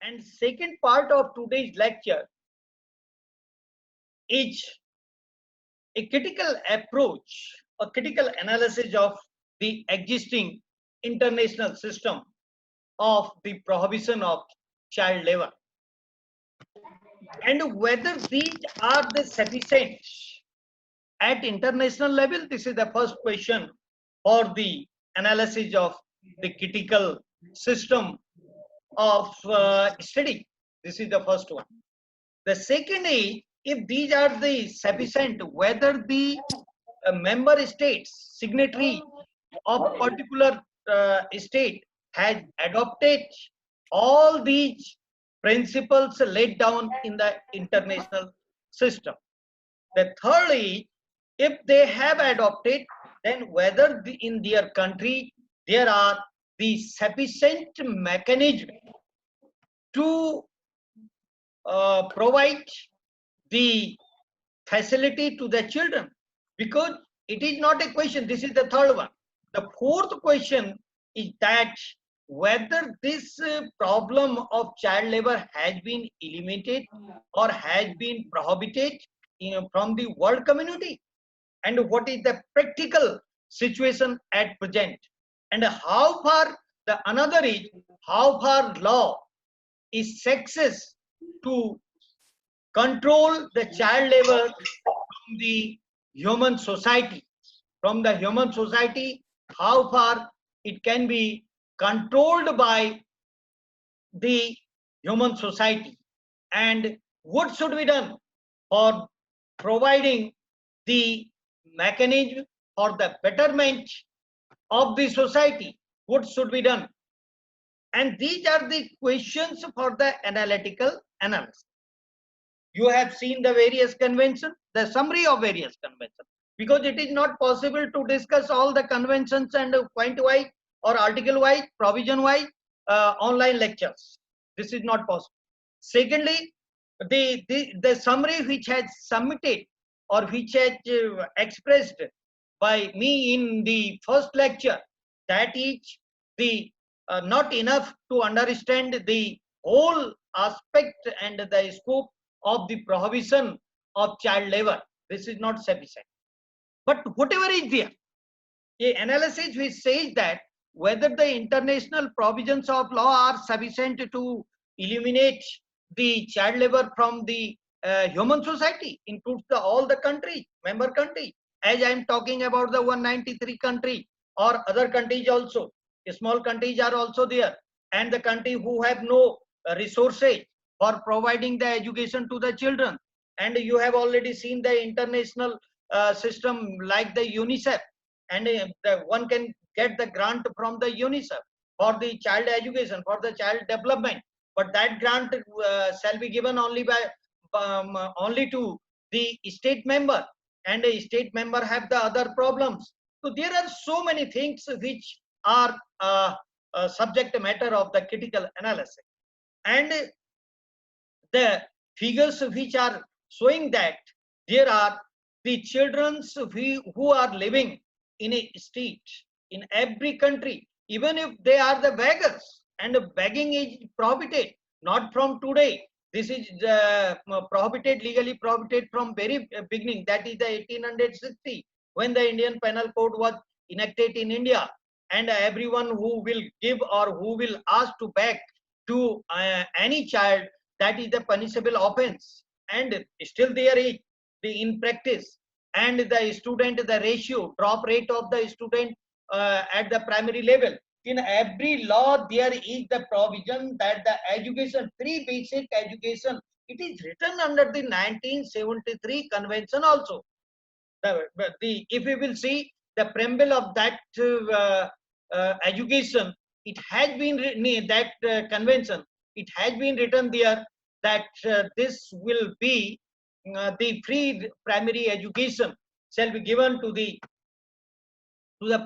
And second part of today's lecture is a critical approach, a critical analysis of the existing international system of the prohibition of child labor, and whether these are the sufficient at international level. This is the first question for the analysis of the critical system of study. This is the first one. The second is, if these are the sufficient, whether the member states signatory of particular state has adopted all these principles laid down in the international system. The third is, if they have adopted, then whether in their country there are the sufficient mechanism to provide the facility to the children. Because it is not a question, this is the third one. The fourth question is that whether this problem of child labor has been eliminated or has been prohibited from the world community, and what is the practical situation at present, and how far, the another is how far law is success to control the child labor from the human society. From the human society, how far it can be controlled by the human society, and what should be done for providing the mechanism for the betterment of the society, what should be done. And these are the questions for the analytical analysis. You have seen the various conventions, the summary of various conventions, because it is not possible to discuss all the conventions and point wise or article wise, provision wise online lectures. This is not possible. Secondly, the summary which has submitted or which has expressed by me in the first lecture, that is the not enough to understand the whole aspect and the scope of the prohibition of child labor. This is not sufficient. But whatever is there, a analysis which says that whether the international provisions of law are sufficient to eliminate the child labor from the human society, includes all the countries, member countries. As I am talking about the 193 country or other countries also, small countries are also there, and the country who have no resources for providing the education to the children. And you have already seen the international system like the UNICEF, and one can get the grant from the UNICEF for the child education, for the child development. But that grant shall be given only by only to the state member, and a state member have the other problems. So there are so many things which are subject matter of the critical analysis, and the figures which are showing that there are the children who are living in a state, in every country, even if they are the beggars, and begging is prohibited, not from today. This is prohibited, legally prohibited from very beginning, that is the 1860, when the Indian Penal Code was enacted in India. And everyone who will give or who will ask to beg to any child, that is the punishable offense. And still there is the in practice, and the student, the ratio, drop rate of the student at the primary level. In every law there is the provision that the education, free basic education, it is written under the 1973 convention also. If we will see the preamble of that education, it has been written, that convention, it has been written there that this will be the free primary education shall be given to the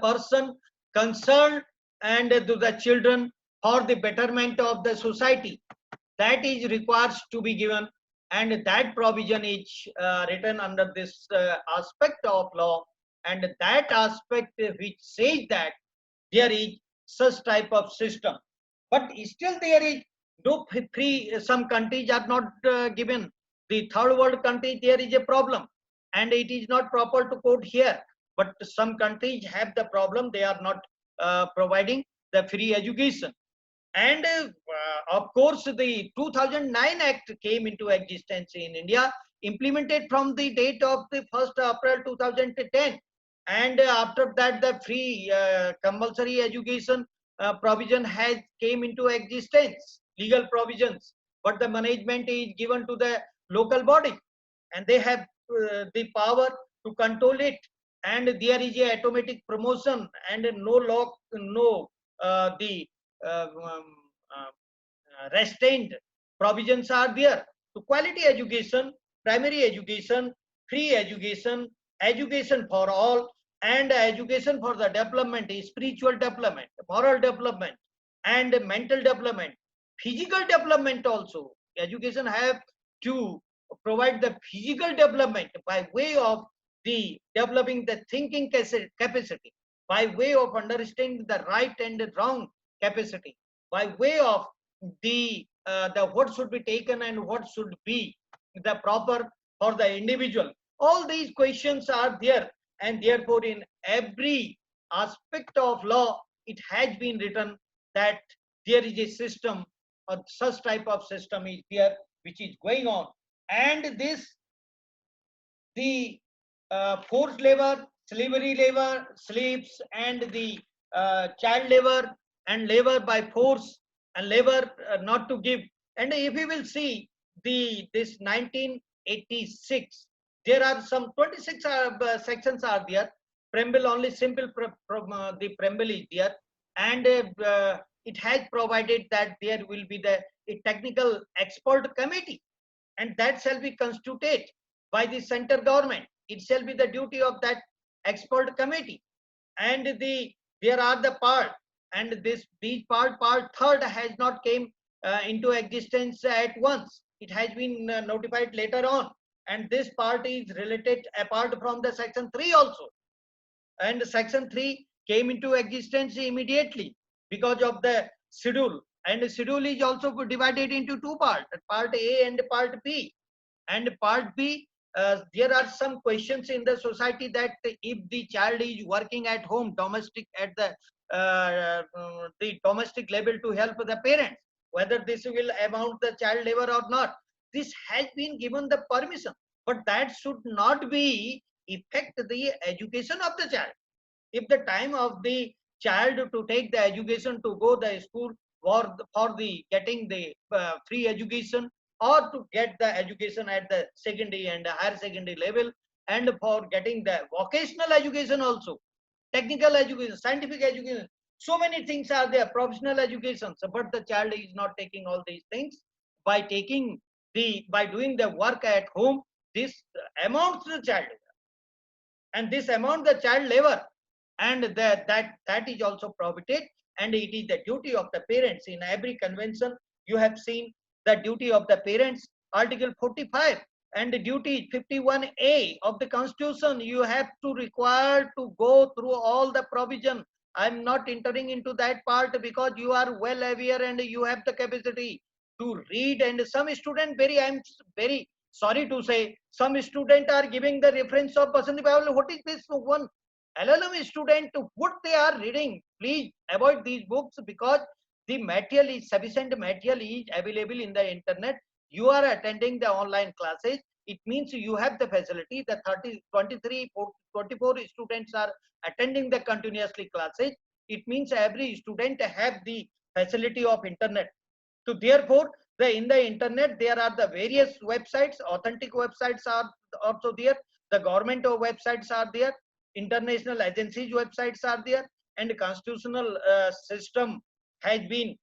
person concerned and to the children for the betterment of the society. That is required to be given, and that provision is written under this aspect of law, and that aspect which says that there is such type of system. But still there is No free, some countries are not given. The third world country, there is a problem, and it is not proper to quote here. But some countries have the problem, they are not providing the free education. And of course, the 2009 Act came into existence in India, implemented from the date of the 1st April 2010. And after that, the free compulsory education provision has came into existence, legal provisions. But the management is given to the local body, and they have the power to control it. And there is a automatic promotion, and no law, no the um, uh, restrained provisions are there. So quality education, primary education, free education, education for all, and education for the development is spiritual development, moral development, and mental development, physical development also. Education have to provide the physical development by way of the developing the thinking capacity, by way of understanding the right and the wrong capacity, by way of the what should be taken and what should be the proper for the individual. All these questions are there, and therefore in every aspect of law it has been written that there is a system, or such type of system is there which is going on. And this, the forced labor, slavery labor, slaves, and the child labor, and labor by force, and labor not to give. And if we will see the this 1986, there are some 26 sections are there. Preamble only, simple the preamble is there, and it has provided that there will be the a technical expert committee, and that shall be constituted by the center government. It shall be the duty of that expert committee. And there are the part, and these part third has not came into existence at once. It has been notified later on, and this part is related apart from the section 3 also. And section 3 came into existence immediately because of the schedule, and the schedule is also divided into two parts, part A and part B. And part B, there are some questions in the society that if the child is working at home, domestic, at the domestic level to help the parents, whether this will amount the child labor or not. This has been given the permission, but that should not be affect the education of the child. If the time of the child to take the education to go the school for the getting the free education, or to get the education at the secondary and higher secondary level, and for getting the vocational education also, technical education, scientific education, so many things are there, professional education. So, but the child is not taking all these things. By taking by doing the work at home, this amounts to child, and this amount the child labor, and that is also prohibited. And it is the duty of the parents. In every convention you have seen the duty of the parents, article 45, and the duty 51A of the constitution. You have to require to go through all the provision. I'm not entering into that part because you are well aware and you have the capacity to read. And some student, I'm very sorry to say, some student are giving the reference of Basanti Bible. What is this one? LLM student, what they are reading? Please avoid these books, because the material is sufficient, material is available in the internet. You are attending the online classes. It means you have the facility. The 30, 23, 24 students are attending the continuously classes. It means every student have the facility of internet. So therefore, in the internet there are the various websites, authentic websites are also there, the government websites are there, international agencies websites are there, and constitutional system has been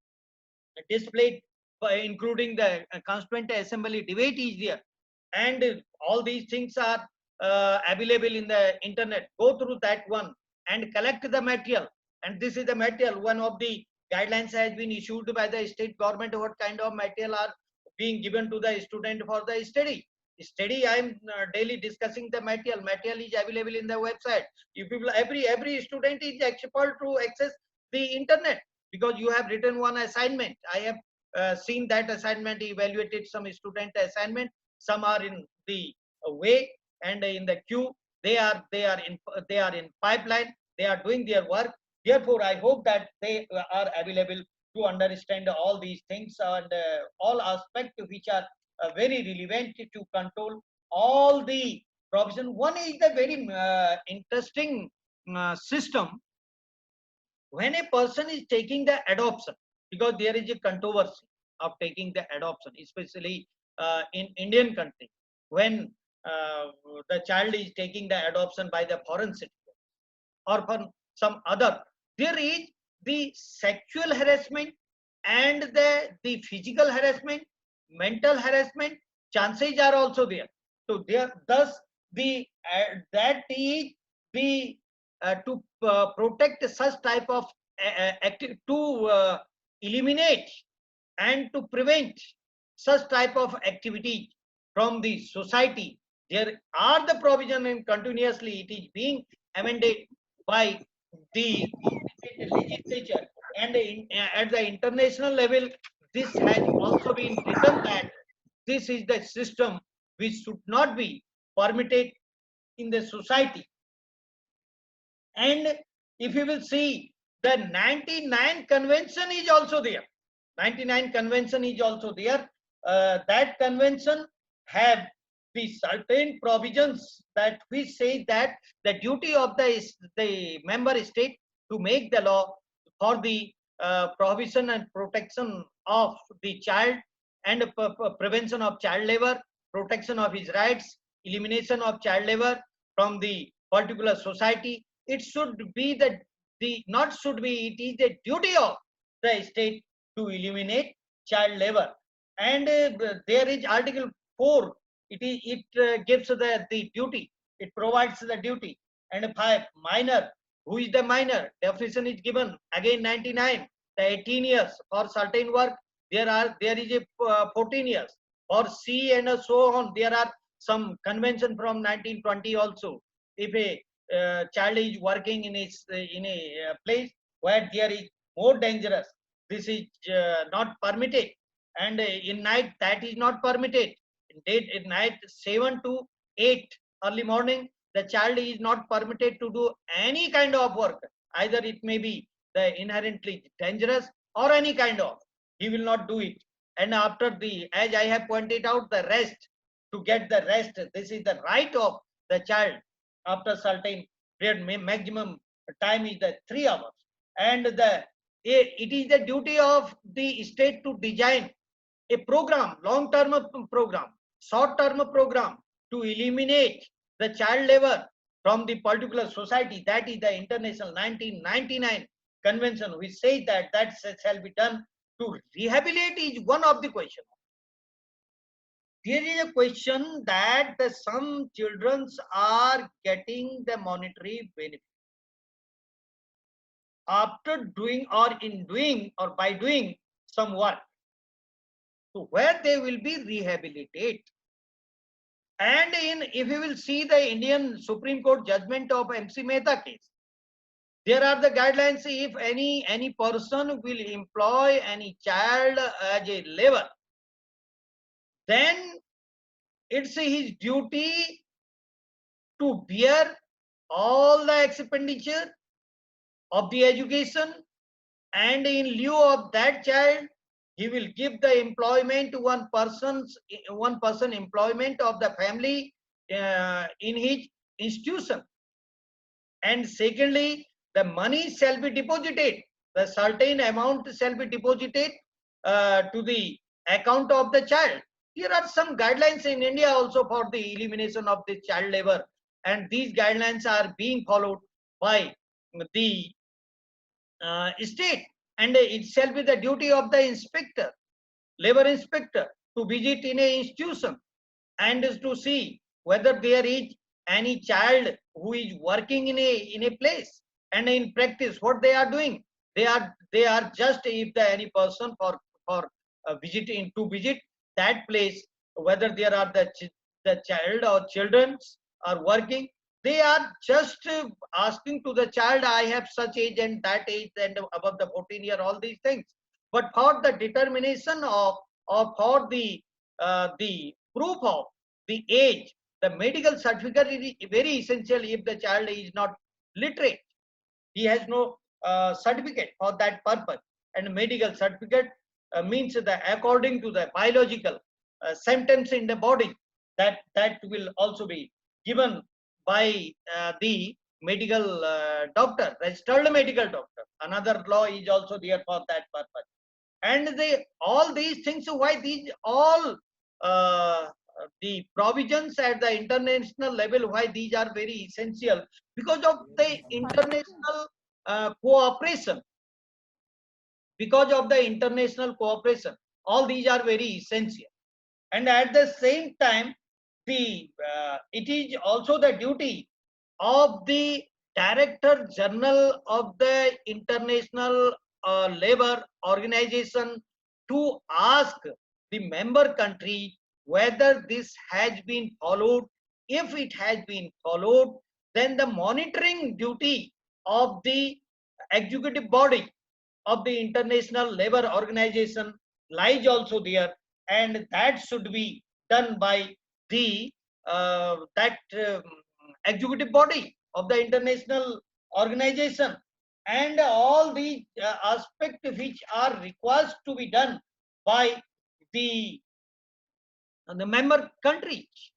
displayed by including the constituent assembly debate is there. And all these things are available in the internet. Go through that one and collect the material. And this is the material. One of the guidelines has been issued by the state government, what kind of material are being given to the student for the study. I am daily discussing the material is available in the website. You people, every student is expert to access the internet, because you have written one assignment. I have seen that assignment, evaluated some student assignment. Some are in the way and in the queue. They are in pipeline. They are doing their work. Therefore, I hope that they are available to understand all these things and all aspects which are very relevant to control all the provision. One is the very interesting system when a person is taking the adoption, because there is a controversy of taking the adoption, especially in Indian country, when uh, the child is taking the adoption by the foreign citizen or for some other, there is the sexual harassment and the physical harassment, mental harassment chances are also there. So there, thus the that is the to protect such type of to eliminate and to prevent such type of activities from the society. There are the provision and continuously it is being amended by the legislature, and at the international level this has also been written that this is the system which should not be permitted in the society. And if you will see, the 99 convention is also there. 99 convention is also there. That convention have the certain provisions that we say that the duty of the member state to make the law for the prohibition and protection of the child and prevention of child labor, protection of his rights, elimination of child labor from the particular society. It should be the not should be, it is the duty of the state to eliminate child labor. And there is article 4, it gives the duty, it provides the duty. And 5, minor, who is the minor, definition is given again 99, the 18 years for certain work, there is a 14 years or C and so on. There are some convention from 1920 also. If a child is working in a place where there is more dangerous, this is not permitted. And in night that is not permitted. In night 7 to 8 early morning, the child is not permitted to do any kind of work. Either it may be the inherently dangerous or any kind of, he will not do it. And after the, as I have pointed out, the rest, to get the rest, this is the right of the child. After certain period, maximum time is the 3 hours. And it is the duty of the state to design a program, long term program, short term program, to eliminate the child labor from the particular society. That is the international 1999 convention which says that that shall be done. To rehabilitate is one of the question. There is a question that some children are getting the monetary benefit after doing or in doing or by doing some work. So where they will be rehabilitated. And if you will see the Indian Supreme Court judgment of MC Mehta case, there are the guidelines. If any person will employ any child as a labor, then it's his duty to bear all the expenditure of the education, and in lieu of that child, he will give the employment to one person employment of the family in his institution. And secondly, the money shall be deposited, the certain amount shall be deposited to the account of the child. Here are some guidelines in India also for the elimination of the child labor, and these guidelines are being followed by the state. And it shall be the duty of the inspector, labor inspector, to visit in a institution and to see whether there is any child who is working in a place. And in practice what they are doing, they are just, if the any person for visiting to visit that place, whether there are the child or children are working, they are just asking to the child, I have such age and that age and above the 14 year, all these things. but for the determination of, or for the proof of the age, the medical certificate is very essential. If the child is not literate, he has no certificate for that purpose. And medical certificate means that according to the biological symptoms in the body, that will also be given by the medical doctor, registered medical doctor. Another law is also there for that purpose. And they, all these things, why these all uh, the provisions at the international level, why these are very essential? Because of the international cooperation. Because of the international cooperation, all these are very essential. And at the same time, the it is also the duty of the Director General of the International Labour Organization to ask the member country whether this has been followed. If it has been followed, then the monitoring duty of the executive body of the International Labour Organization lies also there, and that should be done by the that executive body of the international organization. And all the aspects which are required to be done by the member countries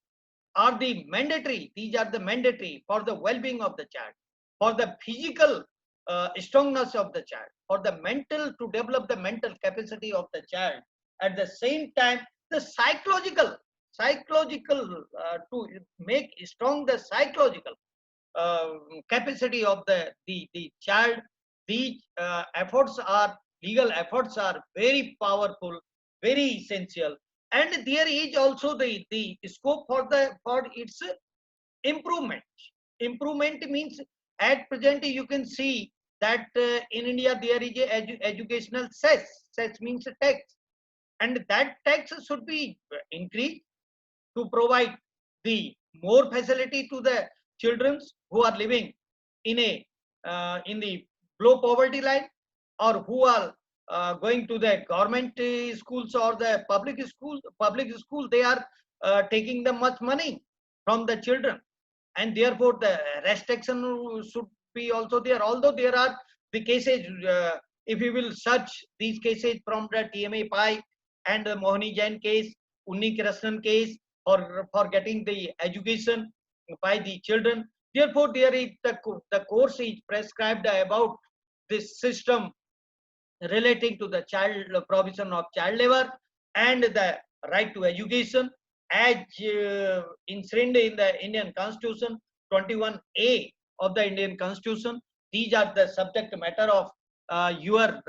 are the mandatory. These are the mandatory for the well-being of the child, for the physical strongness of the child, for the mental, to develop the mental capacity of the child. At the same time, the psychological to make strong the psychological capacity of the child. These efforts are, legal efforts are very powerful, very essential. And there is also the scope for the for its improvement. Improvement means, at present you can see that in India there is a educational cess. Cess means a tax, and that tax should be increased to provide the more facility to the children who are living in a in the below poverty line, or who are going to the government schools or the public schools. Public school, they are taking the much money from the children, and therefore the restriction should be also there. Although there are the cases, if you will search these cases from the TMA Pi and the Mohani Jain case, Unni Krishnan case, for getting the education by the children. Therefore, there is the course is prescribed about this system relating to the child provision of child labor and the right to education, as enshrined in the Indian Constitution, 21A of the Indian Constitution. These are the subject matter of your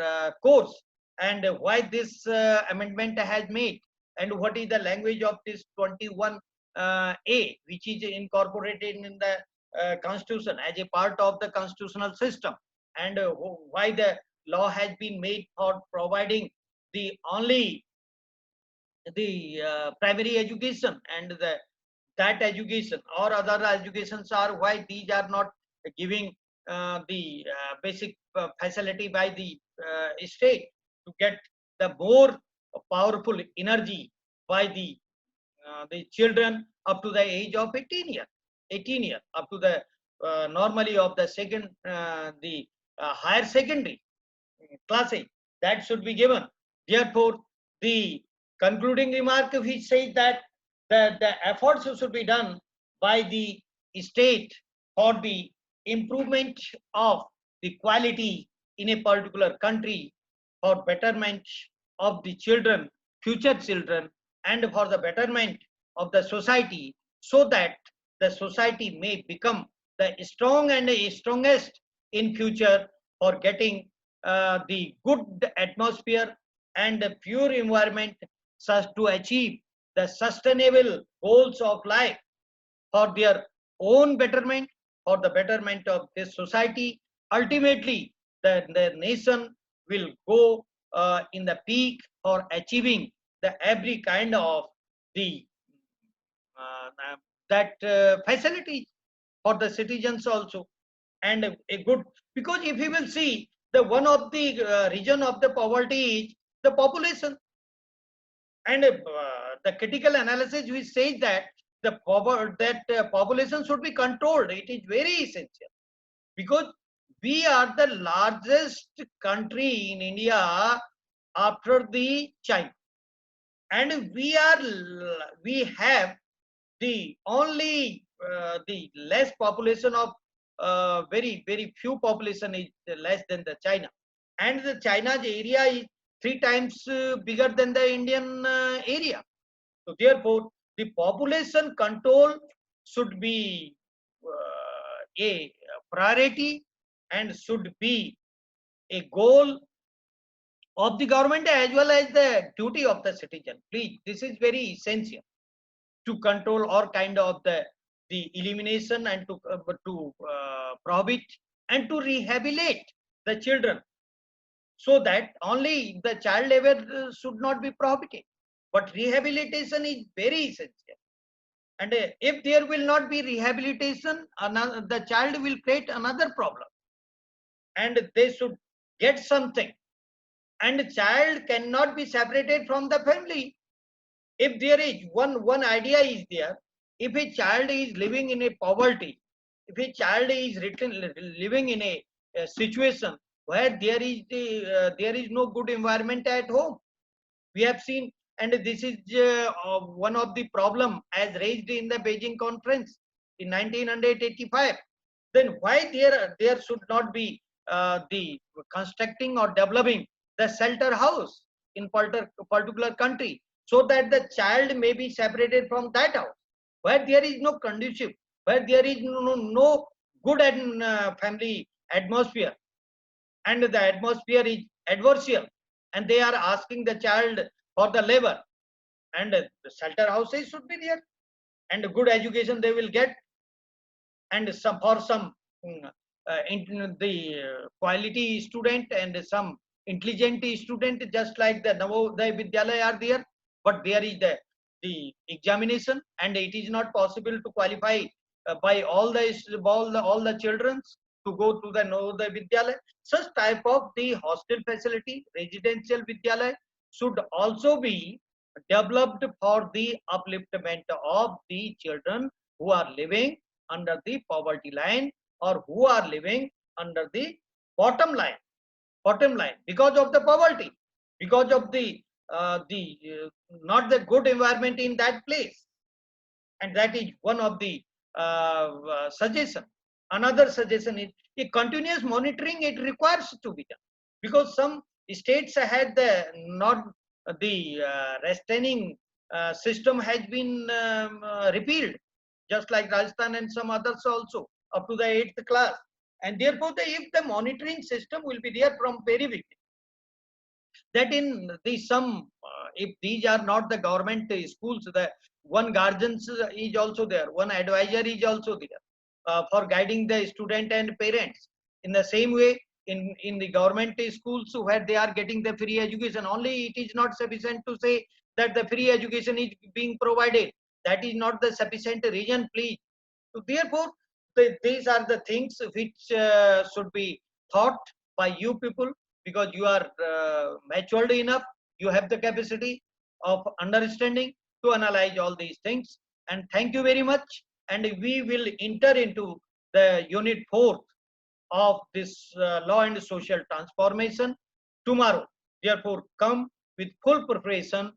course, and why this amendment has made, and what is the language of this 21A, which is incorporated in the Constitution as a part of the constitutional system, and why the law has been made for providing the only the primary education, and that education or other educations are, why these are not giving the basic facility by the state to get the more powerful energy by the children up to the age of 18 years, 18 years, up to the normally of the second the higher secondary classic, that should be given. Therefore, the concluding remark which says that the efforts should be done by the state for the improvement of the quality in a particular country, for betterment of the children, future children, and for the betterment of the society, so that the society may become the strong and the strongest in future, for getting the good atmosphere and the pure environment, such to achieve the sustainable goals of life, for their own betterment, for the betterment of this society. Ultimately, the nation will go in the peak for achieving the every kind of the that facilities for the citizens also. And a good, because if you will see the one of the reason of the poverty is the population. And the critical analysis which says that population should be controlled. It is very essential because we are the largest country in India after the China, and we have the only the less population of very few population is less than the China, and the China's area is 3 times bigger than the Indian area. So therefore, the population control should be a priority and should be a goal of the government as well as the duty of the citizen. Please, this is very essential to control all kind of the elimination and to prohibit and to rehabilitate the children, so that only the child labor should not be prohibited, but rehabilitation is very essential. And if there will not be rehabilitation, the child will create another problem, and they should get something. And child cannot be separated from the family. If there is one idea is there, if a child is living in a poverty, if a child is living in a situation where there is no good environment at home, we have seen, and this is one of the problem as raised in the Beijing conference in 1985. Then why there should not be the constructing or developing the shelter house in particular country, so that the child may be separated from that house where there is no conducive, where there is no good family atmosphere, and the atmosphere is adversarial, and they are asking the child for the labor, and the shelter houses should be there, and good education they will get, and some for some the quality student and some intelligent student, just like the Navodaya Vidyalaya are there, but there is the examination, and it is not possible to qualify by all the children to go to the Navodaya Vidyalaya. Such type of the hostel facility, residential Vidyalaya should also be developed for the upliftment of the children who are living under the poverty line, or who are living under the bottom line because of the poverty, because of the not the good environment in that place. And that is one of the suggestion. Another suggestion is a continuous monitoring. It requires to be done, because some states had the not the restraining system has been repealed, just like Rajasthan and some others also up to the 8th class. And therefore, if the monitoring system will be there from very beginning, that in the some if these are not the government schools, the one guardian is also there, one advisor is also there for guiding the student and parents. In the same way, in the government schools where they are getting the free education, only it is not sufficient to say that the free education is being provided. That is not the sufficient reason, please. So therefore, these are the things which should be thought by you people, because you are matured enough, you have the capacity of understanding to analyze all these things. And thank you very much. And we will enter into the unit 4 of this law and social transformation tomorrow. Therefore, come with full preparation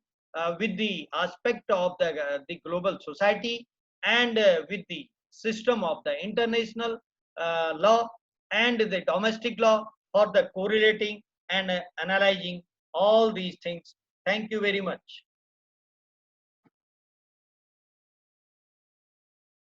with the aspect of the global society, and with the system of the international law and the domestic law, for the correlating and analyzing all these things. Thank you very much.